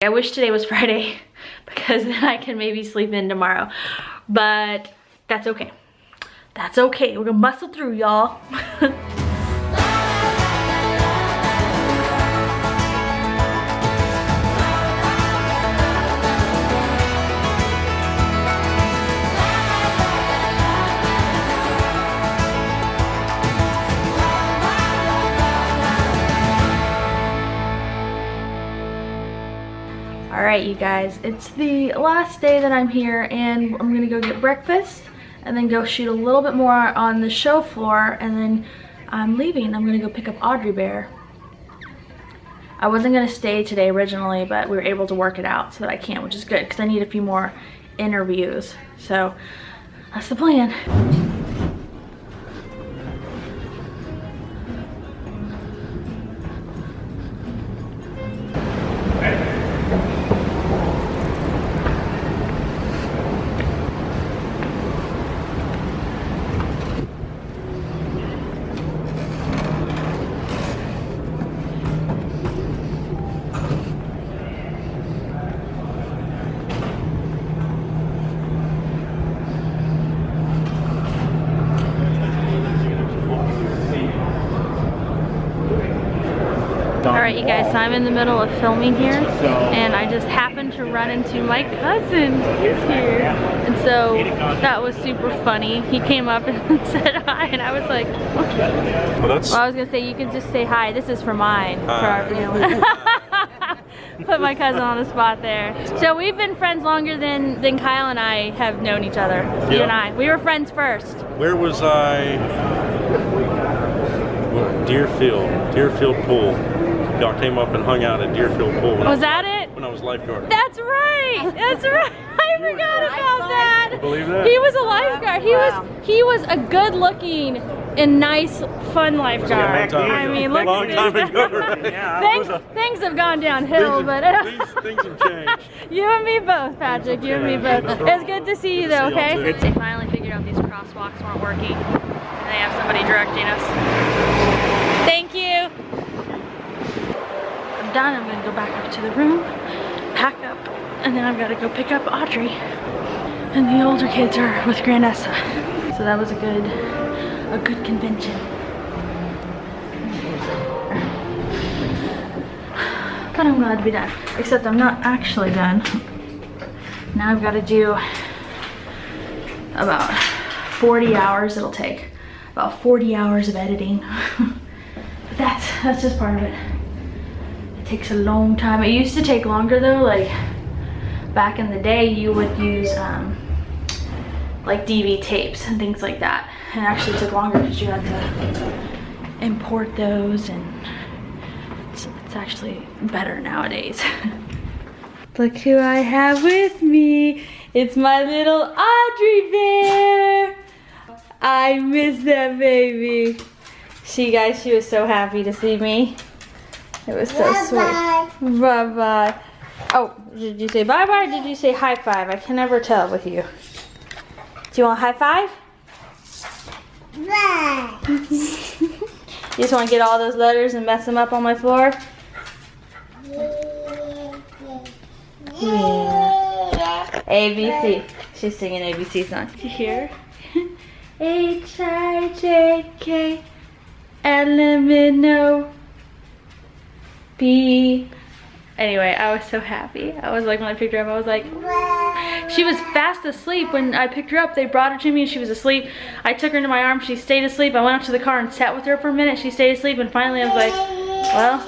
I wish today was Friday because then I can maybe sleep in tomorrow. But that's okay. That's okay. We're gonna muscle through, y'all. Alright, you guys, it's the last day that I'm here, and I'm gonna go get breakfast and then go shoot a little bit more on the show floor, and then I'm leaving. I'm gonna go pick up Audrey Bear. I wasn't gonna stay today originally, but we were able to work it out so that I can, which is good because I need a few more interviews. So that's the plan. Alright, you guys, so I'm in the middle of filming here, and I just happened to run into my cousin. He's here. And so that was super funny. He came up and said hi, and I was like, well, I was gonna say, you can just say hi. This is for mine, for our family. Put my cousin on the spot there. So we've been friends longer than Kyle and I have known each other. Yep. You and I. We were friends first. Where was I? Deerfield Pool. Y'all came up and hung out at Deerfield Pool. Was that it? When I was lifeguard. That's right. That's right. I forgot about that. You believe that? He was a lifeguard. He was a good-looking and nice, fun lifeguard. I mean, look long at time these. ago. Things have gone downhill, but things have changed. you and me both, Patrick. You and me both. It's good to see you, though. Okay. They finally figured out these crosswalks weren't working, and they have somebody directing us. Thank you. I'm done. I'm gonna go back up to the room, pack up, and then I've got to go pick up Audrey. And the older kids are with Grandessa. So that was a good convention. But I'm glad to be done. Except I'm not actually done. Now I've got to do about 40 hours it'll take. About 40 hours of editing. But that's just part of it. It takes a long time. It used to take longer though, like back in the day you would use like DV tapes and things like that. And it actually took longer because you had to import those, and it's actually better nowadays. Look who I have with me. It's my little Audrey Bear. I miss that baby. Guys, she was so happy to see me. It was so sweet. Bye-bye. Oh, did you say bye-bye or did you say high five? I can never tell with you. Do you want a high five? Bye. You just want to get all those letters and mess them up on my floor? Yeah. ABC. She's singing ABC song. Did you hear? H-I-J-K L-M-N-O B. Anyway, I was so happy. I was like, when I picked her up, I was like, she was fast asleep when I picked her up. They brought her to me and she was asleep. I took her into my arms, she stayed asleep. I went up to the car and sat with her for a minute. She stayed asleep, and finally I was like, well,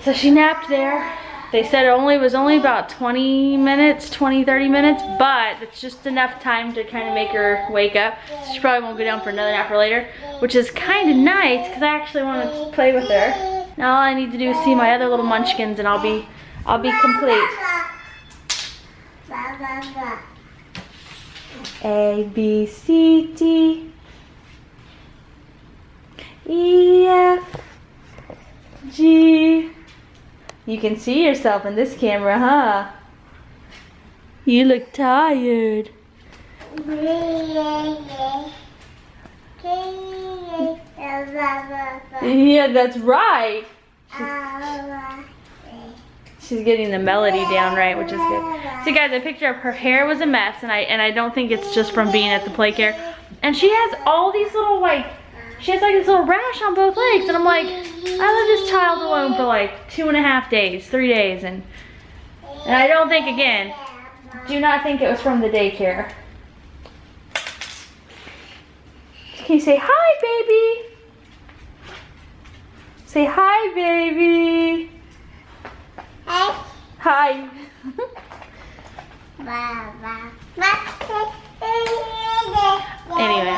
so she napped there. They said it was only about 20 minutes, 20, 30 minutes, but it's just enough time to kind of make her wake up. So she probably won't go down for another nap for later, which is kind of nice because I actually want to play with her. Now all I need to do is see my other little munchkins, and I'll be complete. A, B, C, D, E, F, G. You can see yourself in this camera, huh? You look tired. Yeah, that's right. She's getting the melody down right, which is good. See guys, I picked her up. Her hair was a mess, and I don't think it's just from being at the play care. And she has all these little she has like this little rash on both legs, and I'm like, I left this child alone for like 2.5 days, 3 days, and I don't think, again, do not think it was from the daycare. Can you say hi, baby? Say hi, baby. Hi. Hi. Anyway,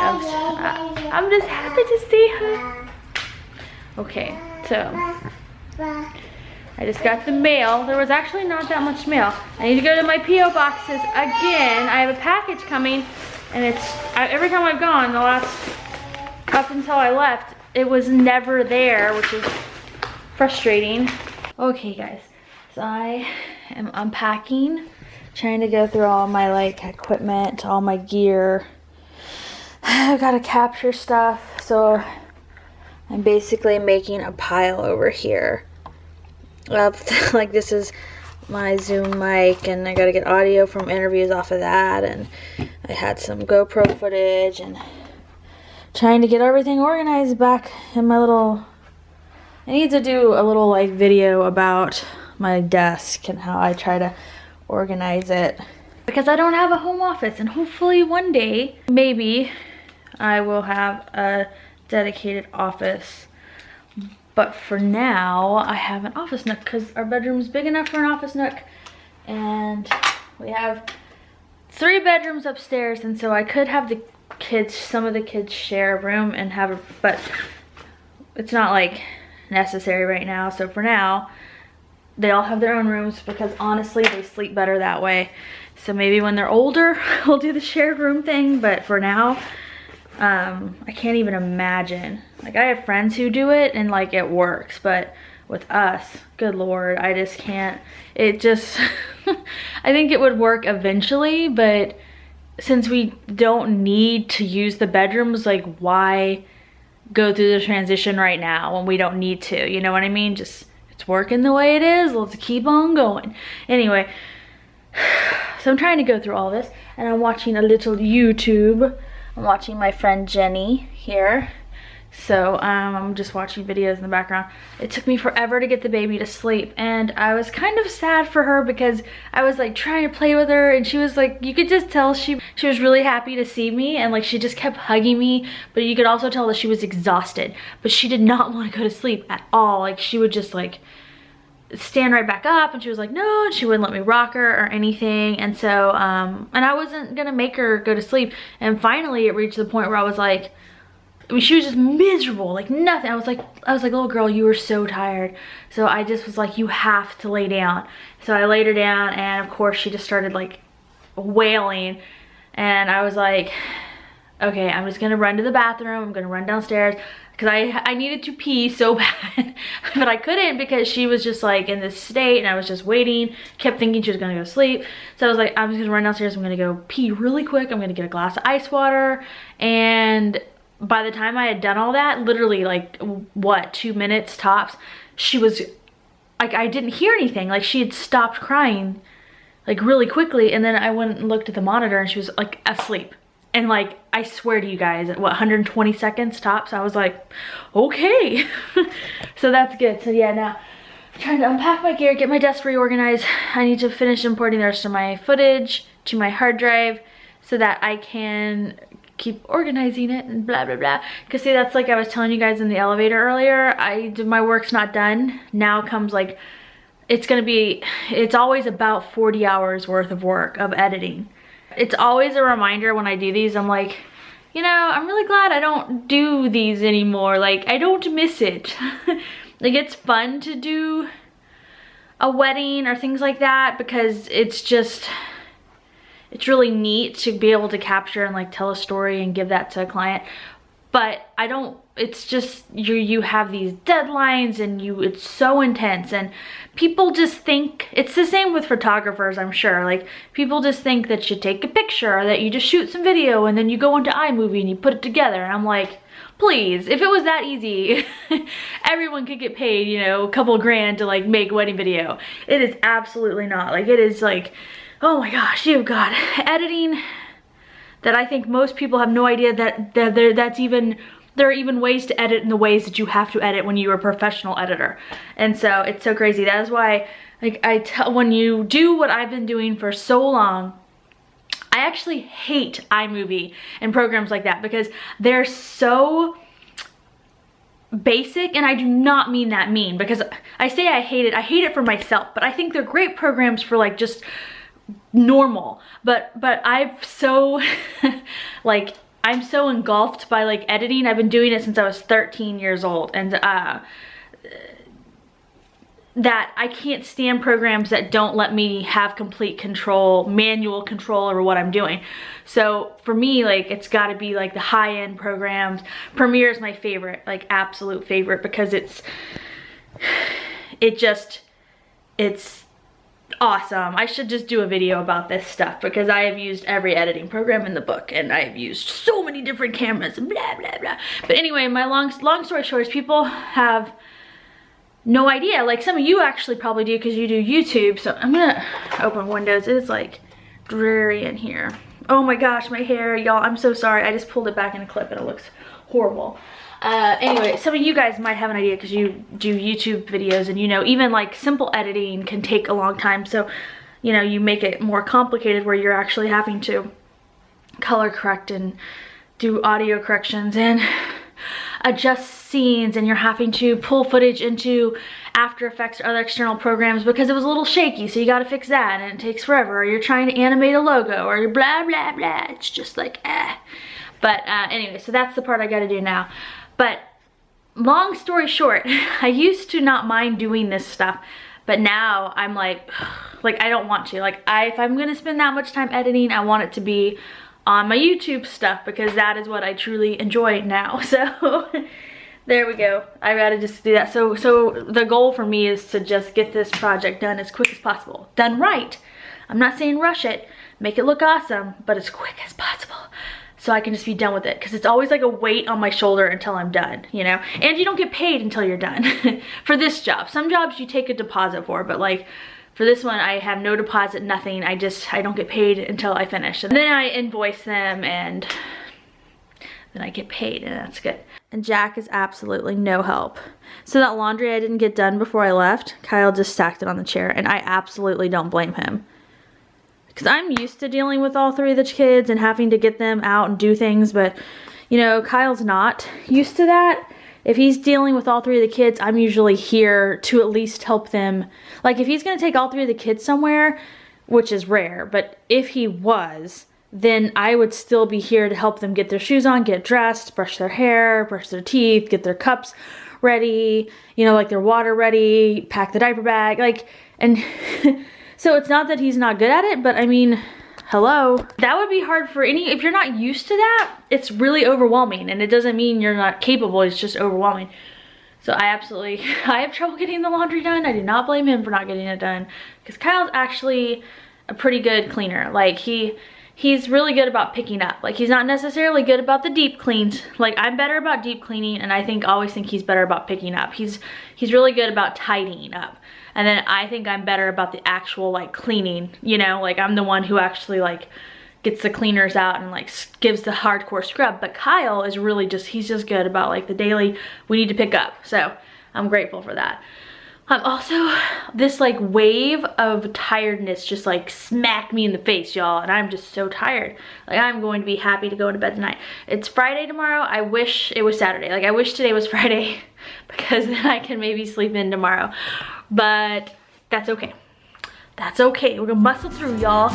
I'm just happy to see her. Okay, so I just got the mail. There was actually not that much mail. I need to go to my P.O. boxes again. I have a package coming, and every time I've gone, up until I left, it was never there, which is frustrating. Okay guys, so I am unpacking, trying to go through all my equipment, all my gear. I've got to capture stuff, so I'm basically making a pile over here of this is my Zoom mic, and I got to get audio from interviews off of that, and I had some GoPro footage, and trying to get everything organized back in my little... I need to do a little video about my desk and how I try to organize it, because I don't have a home office, and hopefully one day maybe I will have a dedicated office. But for now I have an office nook because our bedroom is big enough for an office nook, and we have 3 bedrooms upstairs, and so I could have some of the kids share a room and but it's not necessary right now. So for now they all have their own rooms, because honestly they sleep better that way. So maybe when they're older we'll do the shared room thing, but for now I can't even imagine. I have friends who do it and it works, but with us, good Lord, I just can't. It just I think it would work eventually, but since we don't need to use the bedrooms, why go through the transition right now when we don't need to? You know what I mean? Just, it's working the way it is, let's keep on going. Anyway, so I'm trying to go through all this, and I'm watching a little YouTube. I'm watching my friend Jenny here. So I'm just watching videos in the background. It took me forever to get the baby to sleep, and I was kind of sad for her because I was trying to play with her, and she was you could just tell she was really happy to see me, and she just kept hugging me, but you could also tell that she was exhausted, but she did not want to go to sleep at all. She would just stand right back up, and she was no, and she wouldn't let me rock her or anything. And so and I wasn't gonna make her go to sleep, and finally it reached the point where I was I mean, she was just miserable, nothing. I was like, little girl, you were so tired. So I just was you have to lay down. So I laid her down, and of course she just started wailing, and I was okay, I'm just gonna run to the bathroom. I'm gonna run downstairs because I needed to pee so bad, but I couldn't because she was just in this state, and I was just waiting, kept thinking she was gonna go to sleep. So I was I'm just gonna run downstairs. I'm gonna go pee really quick. I'm gonna get a glass of ice water, and by the time I had done all that, literally 2 minutes tops, she was I didn't hear anything. She had stopped crying really quickly, and then I went and looked at the monitor, and she was asleep. And I swear to you guys, what, 120 seconds tops? I was okay. So that's good. So yeah, now I'm trying to unpack my gear, get my desk reorganized. I need to finish importing the rest of my footage to my hard drive so that I can keep organizing it and blah blah blah. Because see, that's I was telling you guys in the elevator earlier, my work's not done. Now comes it's always about 40 hours worth of work of editing. It's always a reminder when I do these. I'm you know, I'm really glad I don't do these anymore. I don't miss it. It's fun to do a wedding or things like that, because it's really neat to be able to capture and tell a story and give that to a client. But it's just you have these deadlines, and it's so intense, and people just think it's the same with photographers. I'm sure people just think that you take a picture, or that you just shoot some video and then you go into iMovie and you put it together, and I'm Please, if it was that easy, everyone could get paid, you know, a couple grand to like make a wedding video. It is absolutely not. Like, it is like, oh my gosh, you've got editing that I think most people have no idea that there are even ways to edit in the ways that you have to edit when you're a professional editor. And so it's so crazy. That is why, like, when you do what I've been doing for so long, I actually hate iMovie and programs like that because they're so basic, and I do not mean that mean, because I say I hate it for myself, but I think they're great programs for like just normal. But I've so like, I'm so engulfed by like editing. I've been doing it since I was 13 years old, and that I can't stand programs that don't let me have complete control, manual control over what I'm doing. So for me, like, it's gotta be like the high-end programs. Premiere is my favorite, like absolute favorite, because it's awesome. I should just do a video about this stuff because I have used every editing program in the book, and I have used so many different cameras and blah, blah, blah. But anyway, my long story short is people have no idea. Like, some of you actually probably do because you do YouTube. So I'm gonna open windows. It's like dreary in here. Oh my gosh, my hair, y'all, I'm so sorry. I just pulled it back in a clip and it looks horrible. Anyway, some of you guys might have an idea because you do YouTube videos, and you know, even like simple editing can take a long time. So, you know, you make it more complicated where you're actually having to color correct and do audio corrections and adjust scenes, and you're having to pull footage into After Effects or other external programs because it was a little shaky, so you got to fix that, and it takes forever. Or you're trying to animate a logo, or blah blah blah. It's just like But anyway, so that's the part I got to do now. But long story short, I used to not mind doing this stuff, but now I'm like I don't want to. Like, if I'm gonna spend that much time editing, I want it to be on my YouTube stuff because that is what I truly enjoy now. So there we go. I gotta just do that. So the goal for me is to just get this project done as quick as possible. Done right. I'm not saying rush it, make it look awesome, but as quick as possible, so I can just be done with it, because it's always like a weight on my shoulder until I'm done, you know? And you don't get paid until you're done for this job. Some jobs you take a deposit for, but like for this one, I have no deposit, nothing. I don't get paid until I finish. And then I invoice them, and then I get paid, and that's good. And Jack is absolutely no help. So that laundry I didn't get done before I left, Kyle just stacked it on the chair, and I absolutely don't blame him. Because I'm used to dealing with all three of the kids and having to get them out and do things, but you know, Kyle's not used to that. If he's dealing with all three of the kids, I'm usually here to at least help them. Like, if he's gonna take all three of the kids somewhere, which is rare, but if he was, then I would still be here to help them get their shoes on, get dressed, brush their hair, brush their teeth, get their cups ready, you know, like their water ready, pack the diaper bag, like, and so it's not that he's not good at it, but I mean, hello. That would be hard for if you're not used to that, it's really overwhelming, and it doesn't mean you're not capable, it's just overwhelming. So I have trouble getting the laundry done. I do not blame him for not getting it done, because Kyle's actually a pretty good cleaner. Like, he's really good about picking up. Like, he's not necessarily good about the deep cleans. Like, I'm better about deep cleaning, and I always think he's better about picking up. He's really good about tidying up. And then I think I'm better about the actual like cleaning, you know, like I'm the one who actually like gets the cleaners out and like gives the hardcore scrub. But Kyle is really he's just good about like the daily, we need to pick up. So I'm grateful for that. Also, this like wave of tiredness just like smacked me in the face, y'all, and I'm just so tired. Like, I'm going to be happy to go to bed tonight. It's Friday tomorrow. I wish it was Saturday. Like, I wish today was Friday because then I can maybe sleep in tomorrow. But that's okay. That's okay. We're gonna muscle through, y'all.